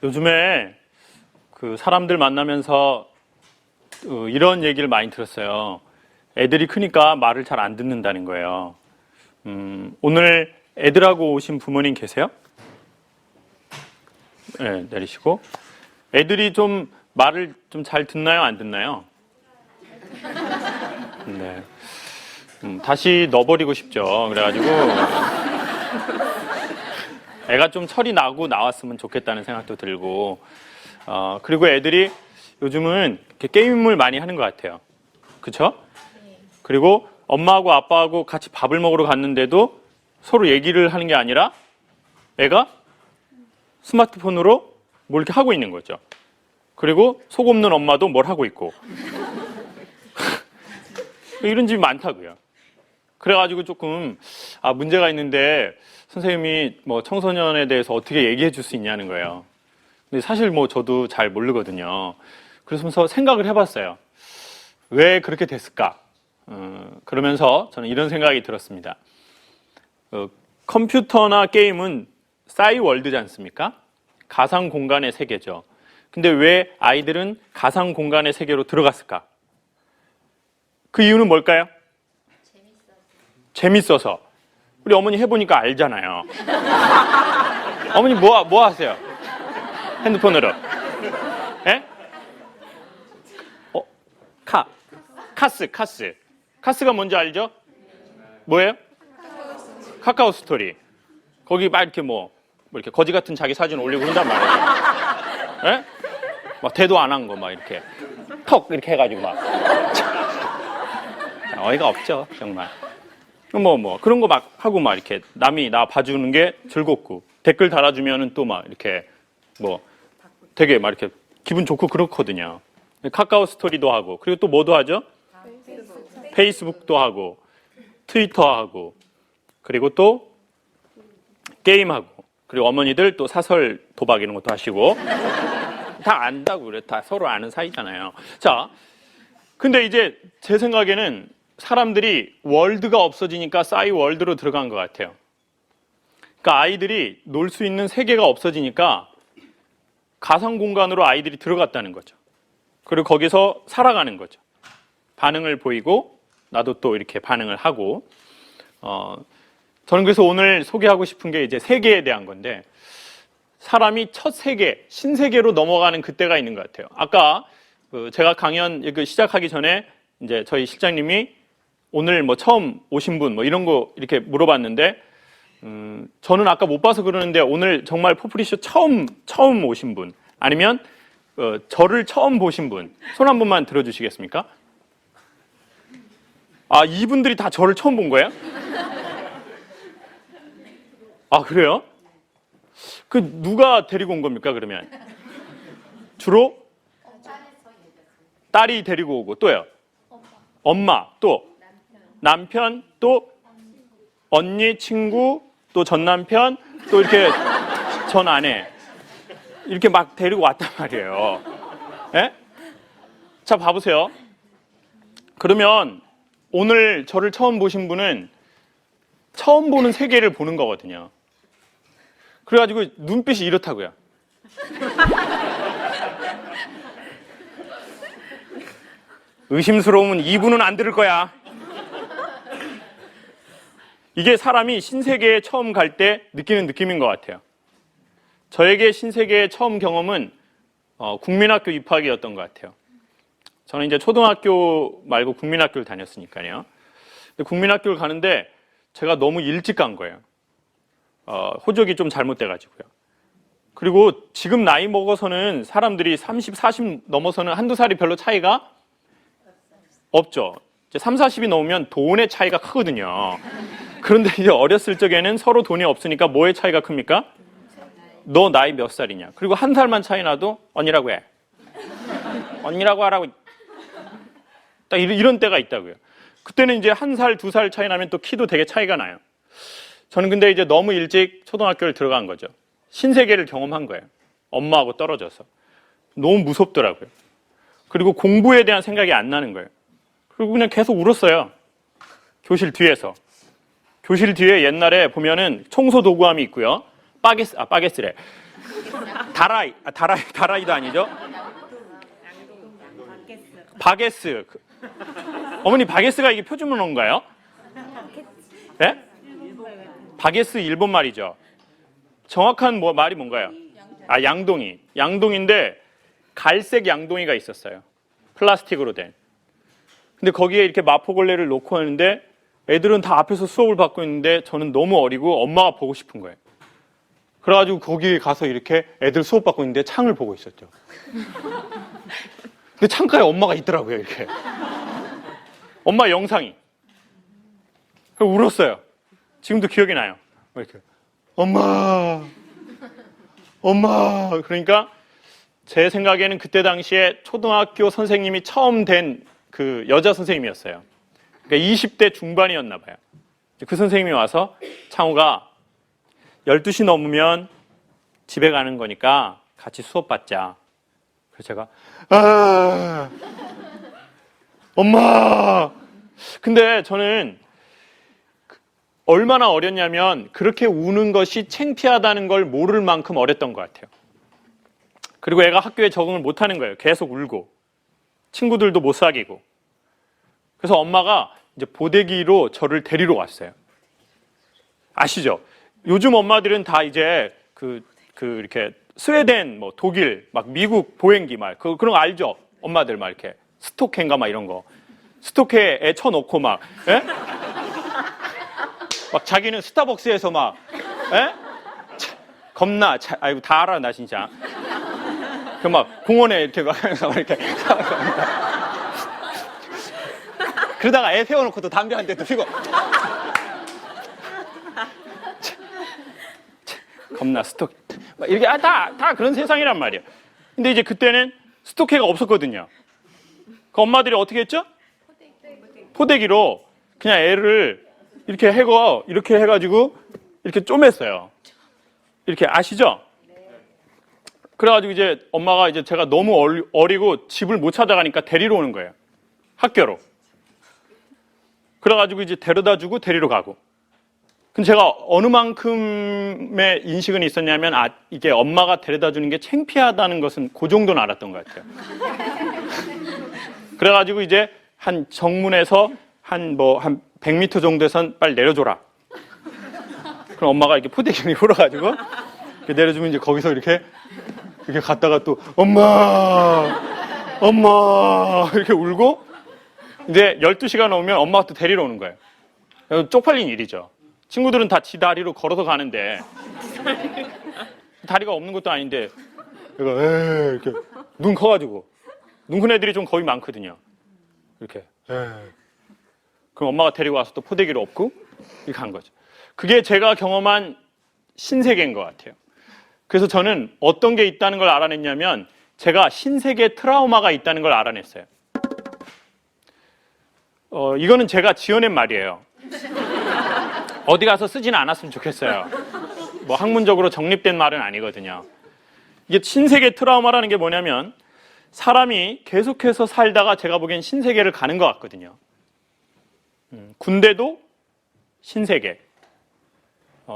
요즘에 그 사람들 만나면서 이런 얘기를 많이 들었어요. 애들이 크니까 말을 잘 안 듣는다는 거예요. 오늘 애들하고 오신 부모님 계세요? 네, 내리시고. 애들이 좀 말을 좀 잘 듣나요? 안 듣나요? 네. 다시 넣어버리고 싶죠. 그래가지고 애가 좀 철이 나고 나왔으면 좋겠다는 생각도 들고, 그리고 애들이 요즘은 이렇게 게임을 많이 하는 것 같아요. 그쵸? 그리고 엄마하고 아빠하고 같이 밥을 먹으러 갔는데도 서로 얘기를 하는 게 아니라 애가 스마트폰으로 뭘 이렇게 하고 있는 거죠. 그리고 속 없는 엄마도 뭘 하고 있고. 이런 집이 많다고요. 그래가지고 조금 문제가 있는데 선생님이 뭐 청소년에 대해서 어떻게 얘기해 줄 수 있냐는 거예요. 근데 사실 뭐 저도 잘 모르거든요. 그래서 생각을 해봤어요. 왜 그렇게 됐을까? 그러면서 저는 이런 생각이 들었습니다. 컴퓨터나 게임은 싸이월드지 않습니까? 가상 공간의 세계죠. 근데 왜 아이들은 가상 공간의 세계로 들어갔을까? 그 이유는 뭘까요? 재밌어서. 우리 어머니 해보니까 알잖아요. 어머니 뭐 하세요? 핸드폰으로. 예? 카스. 카스가 뭔지 알죠? 뭐예요? 카카오 스토리. 거기 막 이렇게 뭐 이렇게 거지 같은 자기 사진 올리고 그런단 말이에요. 예? 막 대도 안 한 거 막 이렇게 턱 이렇게 해가지고 막 어이가 없죠, 정말. 뭐 그런 거 막 하고 막 이렇게 남이 나 봐주는 게 즐겁고 댓글 달아주면은 또 막 이렇게 뭐 되게 막 이렇게 기분 좋고 그렇거든요. 카카오 스토리도 하고 그리고 또 뭐도 하죠? 페이스북도 하고 트위터 하고 그리고 또 게임하고 그리고 어머니들 또 사설 도박 이런 것도 하시고 다 안다고 그래. 다 서로 아는 사이잖아요. 자, 근데 이제 제 생각에는 사람들이 월드가 없어지니까 싸이 월드로 들어간 것 같아요. 그러니까 아이들이 놀 수 있는 세계가 없어지니까 가상 공간으로 아이들이 들어갔다는 거죠. 그리고 거기서 살아가는 거죠. 반응을 보이고 나도 또 이렇게 반응을 하고. 저는 그래서 오늘 소개하고 싶은 게 이제 세계에 대한 건데 사람이 첫 세계, 신세계로 넘어가는 그때가 있는 것 같아요. 아까 제가 강연 시작하기 전에 이제 저희 실장님이 오늘 뭐 처음 오신 분 뭐 이런 거 이렇게 물어봤는데 저는 아까 못 봐서 그러는데 오늘 정말 포프리쇼 처음 오신 분 아니면 저를 처음 보신 분 손 한 번만 들어주시겠습니까? 이분들이 다 저를 처음 본 거예요? 그래요? 누가 데리고 온 겁니까 그러면? 주로? 딸이 데리고 오고 또요? 엄마 또? 남편 또? 언니 친구 또 전 남편 또 이렇게 전 아내 이렇게 막 데리고 왔단 말이에요. 예? 자 봐보세요. 그러면 오늘 저를 처음 보신 분은 처음 보는 세계를 보는 거거든요. 그래가지고 눈빛이 이렇다고요. 의심스러우면 이분은 안 들을 거야. 이게 사람이 신세계에 처음 갈 때 느끼는 느낌인 것 같아요. 저에게 신세계의 처음 경험은 국민학교 입학이었던 것 같아요. 저는 이제 초등학교 말고 국민학교를 다녔으니까요. 국민학교를 가는데 제가 너무 일찍 간 거예요. 호적이 좀 잘못돼가지고요. 그리고 지금 나이 먹어서는 사람들이 30, 40 넘어서는 한두 살이 별로 차이가 없죠. 이제 3, 40이 넘으면 돈의 차이가 크거든요. 그런데 이제 어렸을 적에는 서로 돈이 없으니까 뭐의 차이가 큽니까? 너 나이 몇 살이냐? 그리고 한 살만 차이 나도 언니라고 해. 언니라고 하라고. 딱 이런 때가 있다고요. 그때는 이제 한 살, 두 살 차이 나면 또 키도 되게 차이가 나요. 저는 근데 이제 너무 일찍 초등학교를 들어간 거죠. 신세계를 경험한 거예요. 엄마하고 떨어져서. 너무 무섭더라고요. 그리고 공부에 대한 생각이 안 나는 거예요. 그리고 그냥 계속 울었어요. 교실 뒤에서. 교실 뒤에 옛날에 보면은 청소 도구함이 있고요. 빠게스래. 다라이도 아니죠. 바게스. 어머니 바게스가 이게 표준문어인가요? 네? 바게스 일본 말이죠. 정확한 말이 뭔가요? 양동이. 양동인데 갈색 양동이가 있었어요. 플라스틱으로 된. 근데 거기에 이렇게 마포걸레를 놓고 하는데 애들은 다 앞에서 수업을 받고 있는데 저는 너무 어리고 엄마가 보고 싶은 거예요. 그래가지고 거기에 가서 이렇게 애들 수업 받고 있는데 창을 보고 있었죠. 근데 창가에 엄마가 있더라고요, 이렇게. 엄마 영상이. 그래서 울었어요. 지금도 기억이 나요. 이렇게. 엄마. 그러니까 제 생각에는 그때 당시에 초등학교 선생님이 처음 된 그 여자 선생님이었어요. 그러니까 20대 중반이었나 봐요. 그 선생님이 와서 창우가 12시 넘으면 집에 가는 거니까 같이 수업 받자. 그래서 제가 엄마. 근데 저는 얼마나 어렸냐면 그렇게 우는 것이 창피하다는 걸 모를 만큼 어렸던 것 같아요. 그리고 애가 학교에 적응을 못하는 거예요. 계속 울고 친구들도 못 사귀고. 그래서 엄마가 이제 보대기로 저를 데리러 왔어요. 아시죠? 요즘 엄마들은 다 이제 이렇게 스웨덴, 독일, 막 미국 보행기 그런 거 알죠? 엄마들 막 이렇게 스토케인가 막 이런 거. 스토케에 애 쳐놓고 막, 예? 막 자기는 스타벅스에서 막, 예? 겁나, 아이고, 다 알아, 나 진짜. 그 막 공원에 이렇게 막 이렇게. 그러다가 애 세워놓고 또 담배 한 대도 피고. 겁나 스토케. 이렇게, 다 그런 세상이란 말이에요. 근데 이제 그때는 스토케가 없었거든요. 그 엄마들이 어떻게 했죠? 포대기로 그냥 애를 이렇게 해가지고 이렇게 쪼맸어요. 이렇게 아시죠? 그래가지고 이제 엄마가 이제 제가 너무 어리고 집을 못 찾아가니까 데리러 오는 거예요. 학교로. 그래가지고 이제 데려다 주고 데리러 가고. 근데 제가 어느 만큼의 인식은 있었냐면 이게 엄마가 데려다 주는 게 창피하다는 것은 그 정도는 알았던 것 같아요. 그래가지고 이제 한 정문에서 한 100m 정도에선 빨리 내려줘라. 그럼 엄마가 이렇게 포대기를 풀어가지고 이렇게 내려주면 이제 거기서 이렇게 갔다가 또 엄마 이렇게 울고 이제 12시가 넘으면 엄마가 또 데리러 오는 거예요. 쪽팔린 일이죠. 친구들은 다 지 다리로 걸어서 가는데 다리가 없는 것도 아닌데 얘가 이렇게 눈 커가지고 눈 큰 애들이 좀 겁이 많거든요. 이렇게 그럼 엄마가 데리고 와서 또 포대기를 엎고 이렇게 간 거죠. 그게 제가 경험한 신세계인 것 같아요. 그래서 저는 어떤 게 있다는 걸 알아냈냐면 제가 신세계 트라우마가 있다는 걸 알아냈어요. 이거는 제가 지어낸 말이에요. 어디 가서 쓰지는 않았으면 좋겠어요. 학문적으로 정립된 말은 아니거든요. 이게 신세계 트라우마라는 게 뭐냐면 사람이 계속해서 살다가 제가 보기엔 신세계를 가는 것 같거든요. 군대도 신세계,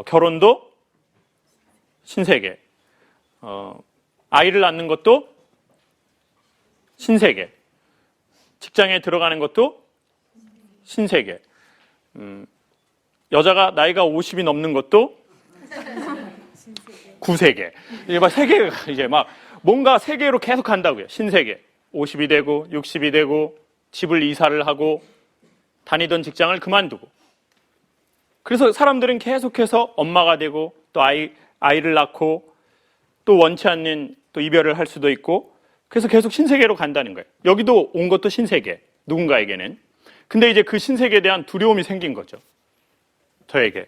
결혼도 신세계, 아이를 낳는 것도 신세계, 직장에 들어가는 것도 신세계, 여자가 나이가 50이 넘는 것도 구세계. 이게 막 세계가 이제 막 뭔가 세계로 계속 간다고요. 신세계. 50이 되고 60이 되고 집을 이사를 하고 다니던 직장을 그만두고. 그래서 사람들은 계속해서 엄마가 되고 또 아이를 낳고 또 원치 않는 또 이별을 할 수도 있고 그래서 계속 신세계로 간다는 거예요. 여기도 온 것도 신세계. 누군가에게는. 근데 이제 그 신세계에 대한 두려움이 생긴 거죠. 저에게.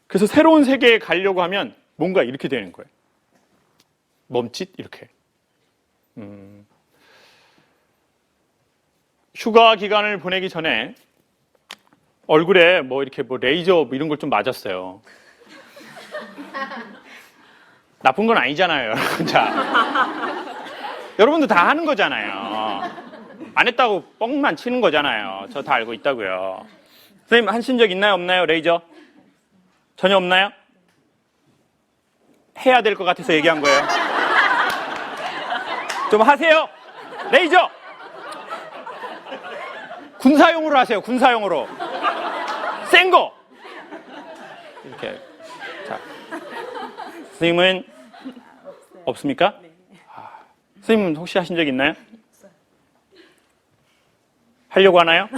그래서 새로운 세계에 가려고 하면 뭔가 이렇게 되는 거예요. 멈칫 이렇게. 휴가 기간을 보내기 전에 얼굴에 이렇게 레이저 이런 걸 좀 맞았어요. 나쁜 건 아니잖아요, 여러분. 여러분도 다 하는 거잖아요. 안 했다고 뻥만 치는 거잖아요. 저 다 알고 있다고요. 선생님 하신 적 있나요, 없나요, 레이저? 전혀 없나요? 해야 될 것 같아서 얘기한 거예요. 좀 하세요. 레이저. 군사용으로 하세요. 군사용으로. 센 거. 이렇게. 자, 선생님은 없습니까? 선생님은 혹시 하신 적 있나요? 하려고 하나요?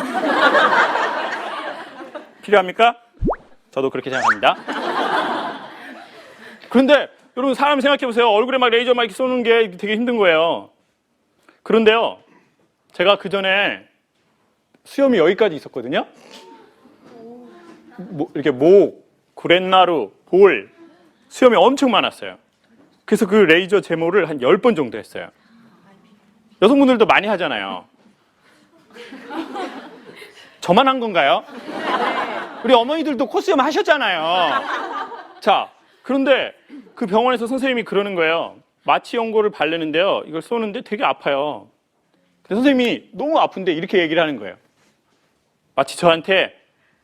필요합니까? 저도 그렇게 생각합니다. 그런데 여러분 사람 생각해 보세요. 얼굴에 막 레이저 막 이렇게 쏘는 게 되게 힘든 거예요. 그런데요, 제가 그 전에 수염이 여기까지 있었거든요. 이렇게 목, 구렛나루, 볼, 수염이 엄청 많았어요. 그래서 그 레이저 제모를 한 10번 정도 했어요. 여성분들도 많이 하잖아요. 저만 한 건가요? 우리 어머니들도 코수염 하셨잖아요. 자, 그런데 그 병원에서 선생님이 그러는 거예요. 마취 연고를 바르는데요, 이걸 쏘는데 되게 아파요. 그래서 선생님이 너무 아픈데 이렇게 얘기를 하는 거예요. 마치 저한테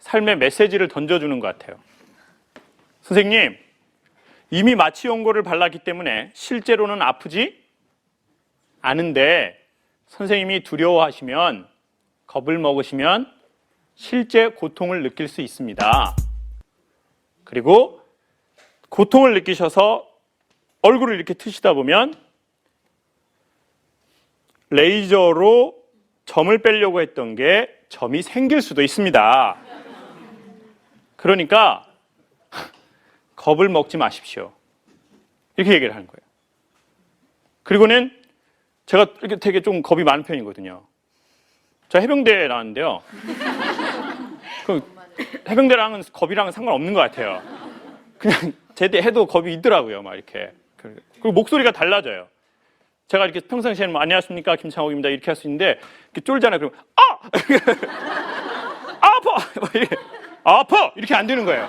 삶의 메시지를 던져주는 것 같아요. 선생님, 이미 마취 연고를 발랐기 때문에 실제로는 아프지 않은데 선생님이 두려워하시면, 겁을 먹으시면 실제 고통을 느낄 수 있습니다. 그리고 고통을 느끼셔서 얼굴을 이렇게 트시다 보면 레이저로 점을 빼려고 했던 게 점이 생길 수도 있습니다. 그러니까 겁을 먹지 마십시오. 이렇게 얘기를 하는 거예요. 그리고는 제가 이렇게 되게 좀 겁이 많은 편이거든요. 저 해병대에 나왔는데요. 그 해병대랑은 겁이랑은 상관없는 것 같아요. 그냥 제대해도 겁이 있더라고요. 막 이렇게. 그리고 목소리가 달라져요. 제가 이렇게 평상시에는 뭐 안녕하십니까 김창옥입니다 이렇게 할 수 있는데 이렇게 쫄잖아요. 그러면 아파 이렇게 아파 이렇게 안 되는 거예요.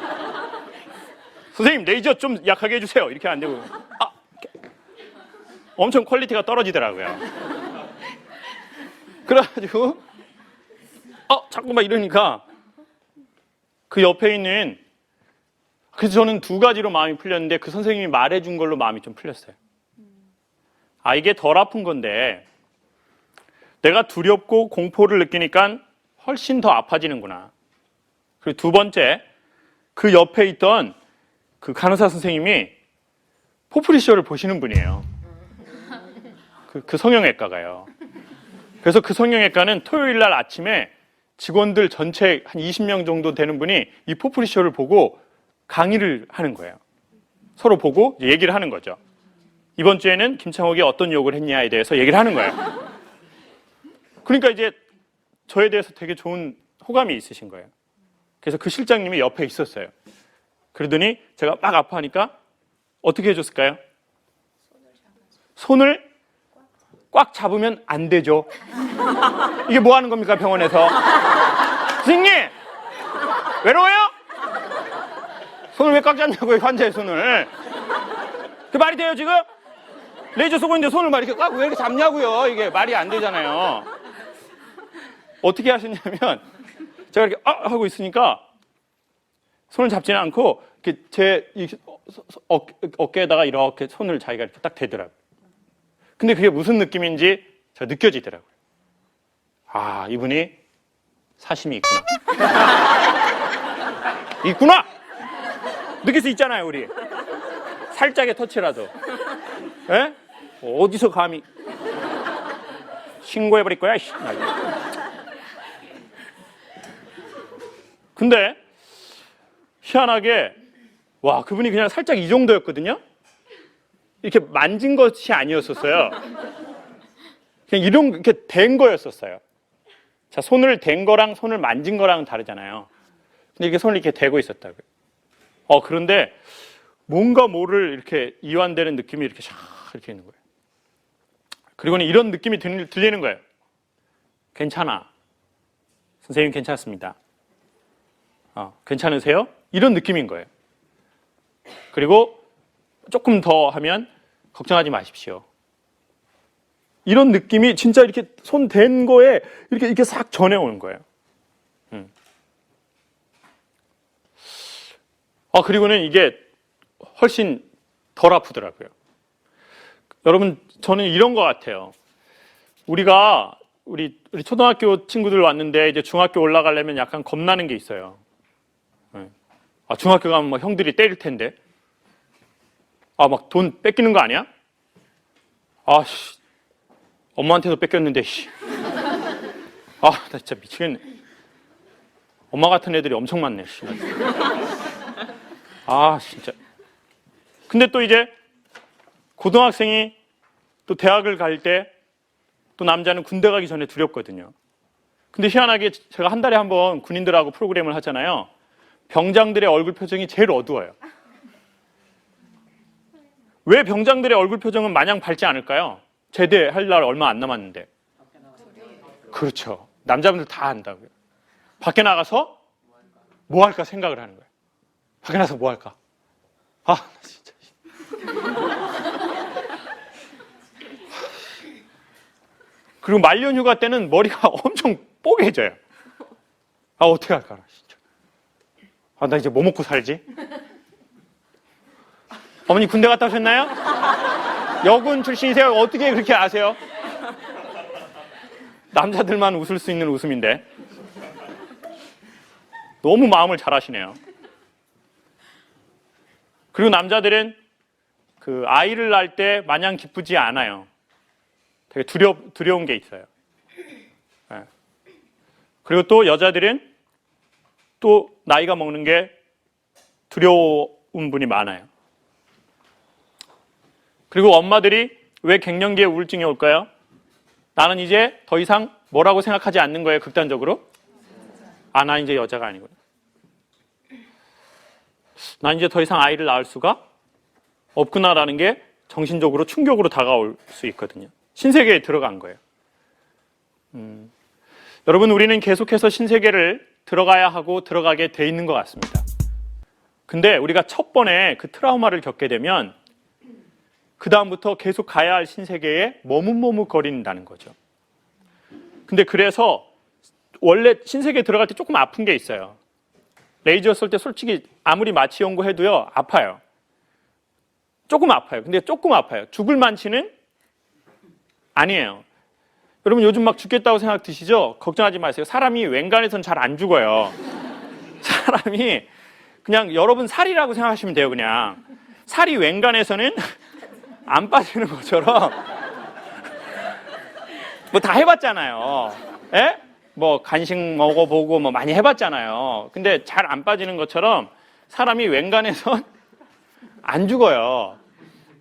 선생님 레이저 좀 약하게 해주세요 이렇게 안 되고 엄청 퀄리티가 떨어지더라고요. 그래가지고 자꾸 막 이러니까 그 옆에 있는, 그래서 저는 두 가지로 마음이 풀렸는데 그 선생님이 말해준 걸로 마음이 좀 풀렸어요. 이게 덜 아픈 건데 내가 두렵고 공포를 느끼니까 훨씬 더 아파지는구나. 그리고 두 번째, 그 옆에 있던 그 간호사 선생님이 포프리쇼를 보시는 분이에요. 그 성형외과가요. 그래서 그 성형외과는 토요일 날 아침에 직원들 전체 한 20명 정도 되는 분이 이 포프리쇼를 보고 강의를 하는 거예요. 서로 보고 얘기를 하는 거죠. 이번 주에는 김창옥이 어떤 욕을 했냐에 대해서 얘기를 하는 거예요. 그러니까 이제 저에 대해서 되게 좋은 호감이 있으신 거예요. 그래서 그 실장님이 옆에 있었어요. 그러더니 제가 막 아파하니까 어떻게 해줬을까요? 손을 꽉 잡으면 안 되죠. 이게 뭐 하는 겁니까, 병원에서? 선생님! 외로워요? 손을 왜 꽉 잡냐고요, 환자의 손을. 그 말이 돼요, 지금? 레이저 쏘고 있는데 손을 막 이렇게 꽉 왜 이렇게 잡냐고요. 이게 말이 안 되잖아요. 어떻게 하셨냐면, 제가 이렇게 하고 있으니까 손을 잡지는 않고 이렇게 제 어깨에다가 이렇게 손을 자기가 이렇게 딱 대더라고요. 근데 그게 무슨 느낌인지 제가 느껴지더라고요. 이분이 사심이 있구나. 있구나! 느낄 수 있잖아요, 우리. 살짝의 터치라도. 에? 어디서 감히 신고해버릴 거야, 씨. 근데 희한하게 그분이 그냥 살짝 이 정도였거든요. 이렇게 만진 것이 아니었었어요. 그냥 이렇게 댄 거였었어요. 자, 손을 댄 거랑 손을 만진 거랑은 다르잖아요. 근데 이렇게 손을 이렇게 대고 있었다고요. 그런데 뭔가 모를 이렇게 이완되는 느낌이 이렇게 샥 이렇게 있는 거예요. 그리고는 이런 느낌이 들리는 거예요. 괜찮아. 선생님 괜찮습니다. 괜찮으세요? 이런 느낌인 거예요. 그리고 조금 더 하면 걱정하지 마십시오. 이런 느낌이 진짜 이렇게 손 댄 거에 이렇게 싹 전해오는 거예요. 그리고는 이게 훨씬 덜 아프더라고요. 여러분, 저는 이런 것 같아요. 우리 초등학교 친구들 왔는데 이제 중학교 올라가려면 약간 겁나는 게 있어요. 중학교 가면 뭐 형들이 때릴 텐데. 막 돈 뺏기는 거 아니야? 엄마한테도 뺏겼는데, 나 진짜 미치겠네. 엄마 같은 애들이 엄청 많네, 진짜. 근데 또 이제 고등학생이 또 대학을 갈 때 또 남자는 군대 가기 전에 두렵거든요. 근데 희한하게 제가 한 달에 한 번 군인들하고 프로그램을 하잖아요. 병장들의 얼굴 표정이 제일 어두워요. 왜 병장들의 얼굴 표정은 마냥 밝지 않을까요? 제대할 날 얼마 안 남았는데. 그렇죠. 남자분들 다 안다고요. 밖에 나가서 뭐 할까 생각을 하는 거예요. 밖에 나가서 뭐 할까? 나 진짜. 그리고 말년 휴가 때는 머리가 엄청 뽀개져요. 어떻게 할까? 진짜. 나 이제 뭐 먹고 살지? 어머니 군대 갔다 오셨나요? 여군 출신이세요? 어떻게 그렇게 아세요? 남자들만 웃을 수 있는 웃음인데. 너무 마음을 잘 하시네요. 그리고 남자들은 그 아이를 낳을 때 마냥 기쁘지 않아요. 되게 두려운 게 있어요. 네. 그리고 또 여자들은 또 나이가 먹는 게 두려운 분이 많아요. 그리고 엄마들이 왜 갱년기에 우울증이 올까요? 나는 이제 더 이상 뭐라고 생각하지 않는 거예요, 극단적으로. 나 이제 여자가 아니구나. 난 이제 더 이상 아이를 낳을 수가 없구나라는 게 정신적으로 충격으로 다가올 수 있거든요. 신세계에 들어간 거예요. 여러분, 우리는 계속해서 신세계를 들어가야 하고 들어가게 돼 있는 것 같습니다. 근데 우리가 첫 번에 그 트라우마를 겪게 되면 그 다음부터 계속 가야 할 신세계에 머뭇머뭇거린다는 거죠. 근데 그래서 원래 신세계에 들어갈 때 조금 아픈 게 있어요. 레이저 쏠 때 솔직히 아무리 마취 연구해도요, 아파요. 조금 아파요. 근데 조금 아파요. 죽을 만치는 아니에요. 여러분, 요즘 막 죽겠다고 생각 드시죠? 걱정하지 마세요. 사람이 웬간해서는 잘 안 죽어요. 사람이 그냥 여러분 살이라고 생각하시면 돼요. 그냥 살이 웬간해서는 안 빠지는 것처럼 뭐 다 해봤잖아요. 예? 뭐 간식 먹어보고 뭐 많이 해봤잖아요. 근데 잘 안 빠지는 것처럼 사람이 웬간해선 안 죽어요.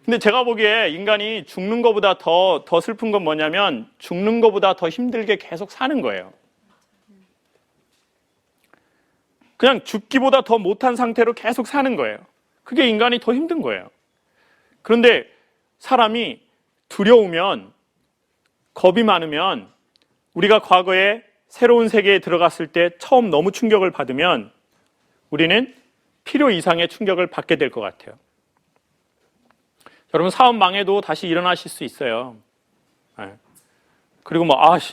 근데 제가 보기에 인간이 죽는 것보다 더 슬픈 건 뭐냐면 죽는 것보다 더 힘들게 계속 사는 거예요. 그냥 죽기보다 더 못한 상태로 계속 사는 거예요. 그게 인간이 더 힘든 거예요. 그런데 사람이 두려우면, 겁이 많으면, 우리가 과거에 새로운 세계에 들어갔을 때 처음 너무 충격을 받으면 우리는 필요 이상의 충격을 받게 될 것 같아요. 여러분, 사업 망해도 다시 일어나실 수 있어요. 네. 그리고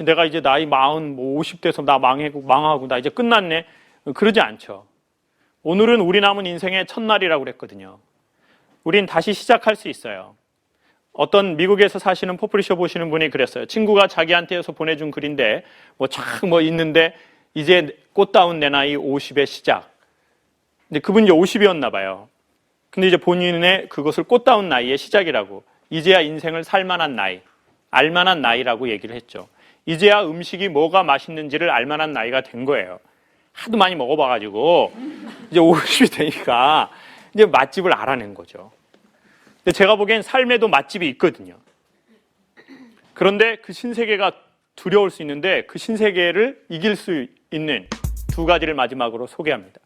내가 이제 나이 40, 50대에서 나 망하고 나 이제 끝났네. 그러지 않죠. 오늘은 우리 남은 인생의 첫날이라고 그랬거든요. 우린 다시 시작할 수 있어요. 어떤 미국에서 사시는 포플리셔 보시는 분이 그랬어요. 친구가 자기한테서 보내준 글인데 있는데 이제 꽃다운 내 나이 50의 시작. 근데 그분이 50이었나 봐요. 근데 이제 본인의 그것을 꽃다운 나이의 시작이라고, 이제야 인생을 살만한 나이, 알만한 나이라고 얘기를 했죠. 이제야 음식이 뭐가 맛있는지를 알만한 나이가 된 거예요. 하도 많이 먹어봐가지고 이제 50이 되니까 이제 맛집을 알아낸 거죠. 근데 제가 보기엔 삶에도 맛집이 있거든요. 그런데 그 신세계가 두려울 수 있는데 그 신세계를 이길 수 있는 두 가지를 마지막으로 소개합니다.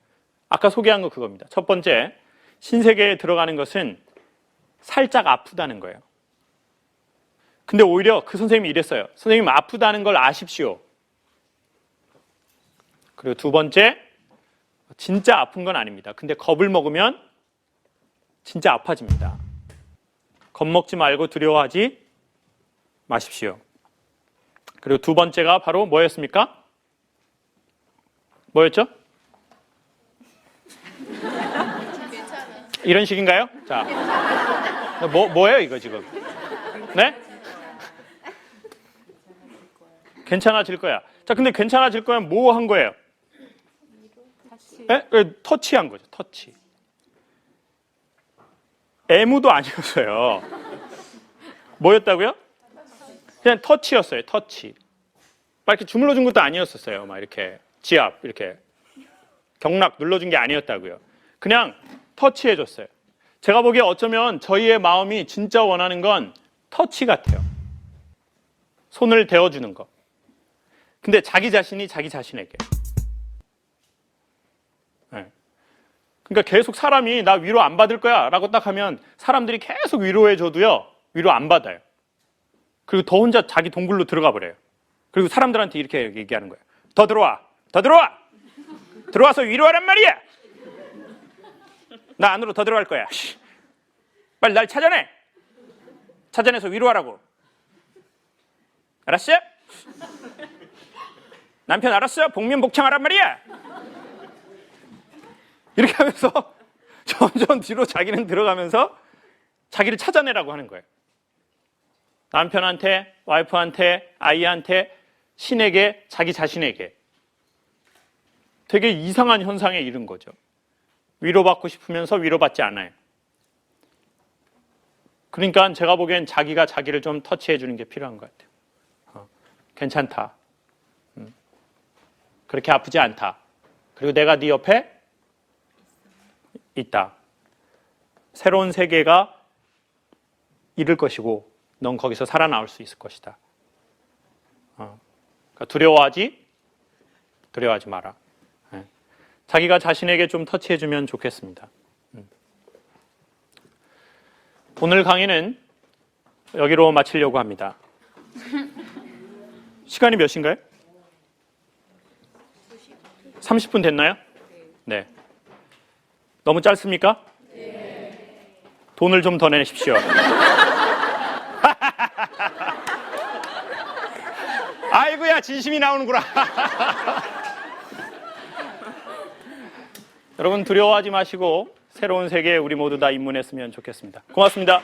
아까 소개한 거 그겁니다. 첫 번째, 신세계에 들어가는 것은 살짝 아프다는 거예요. 근데 오히려 그 선생님이 이랬어요. 선생님, 아프다는 걸 아십시오. 그리고 두 번째, 진짜 아픈 건 아닙니다. 근데 겁을 먹으면 진짜 아파집니다. 겁먹지 말고 두려워하지 마십시오. 그리고 두 번째가 바로 뭐였습니까? 뭐였죠? 이런 식인가요? 자, 뭐예요 이거 지금? 네? 괜찮아질 거야. 자, 근데 괜찮아질 거야 뭐 한 거예요? 네? 터치한 거죠. 터치. 애무도 아니었어요. 뭐였다고요? 그냥 터치였어요. 터치. 막 이렇게 주물러 준 것도 아니었었어요. 막 이렇게 지압 이렇게 경락 눌러준 게 아니었다고요. 그냥 터치해 줬어요. 제가 보기에 어쩌면 저희의 마음이 진짜 원하는 건 터치 같아요. 손을 대어주는 거. 근데 자기 자신이 자기 자신에게. 네. 그러니까 계속 사람이 나 위로 안 받을 거야 라고 딱 하면 사람들이 계속 위로해 줘도요, 위로 안 받아요. 그리고 더 혼자 자기 동굴로 들어가 버려요. 그리고 사람들한테 이렇게 얘기하는 거예요. 더 들어와, 더 들어와, 들어와서 위로하란 말이야. 나 안으로 더 들어갈 거야. 빨리 날 찾아내. 찾아내서 위로하라고. 알았어? 남편 알았어? 복면복창하란 말이야. 이렇게 하면서 점점 뒤로 자기는 들어가면서 자기를 찾아내라고 하는 거예요. 남편한테, 와이프한테, 아이한테, 신에게, 자기 자신에게. 되게 이상한 현상에 이른 거죠. 위로받고 싶으면서 위로받지 않아요. 그러니까 제가 보기엔 자기가 자기를 좀 터치해 주는 게 필요한 것 같아요. 괜찮다. 그렇게 아프지 않다. 그리고 내가 네 옆에 있다. 새로운 세계가 이룰 것이고 넌 거기서 살아나올 수 있을 것이다. 그러니까 두려워하지 마라. 자기가 자신에게 좀 터치해 주면 좋겠습니다. 오늘 강의는 여기로 마치려고 합니다. 시간이 몇 시인가요? 30분 됐나요? 네. 너무 짧습니까? 네. 돈을 좀 더 내십시오. 아이고야, 진심이 나오는구나. 여러분 두려워하지 마시고 새로운 세계에 우리 모두 다 입문했으면 좋겠습니다. 고맙습니다.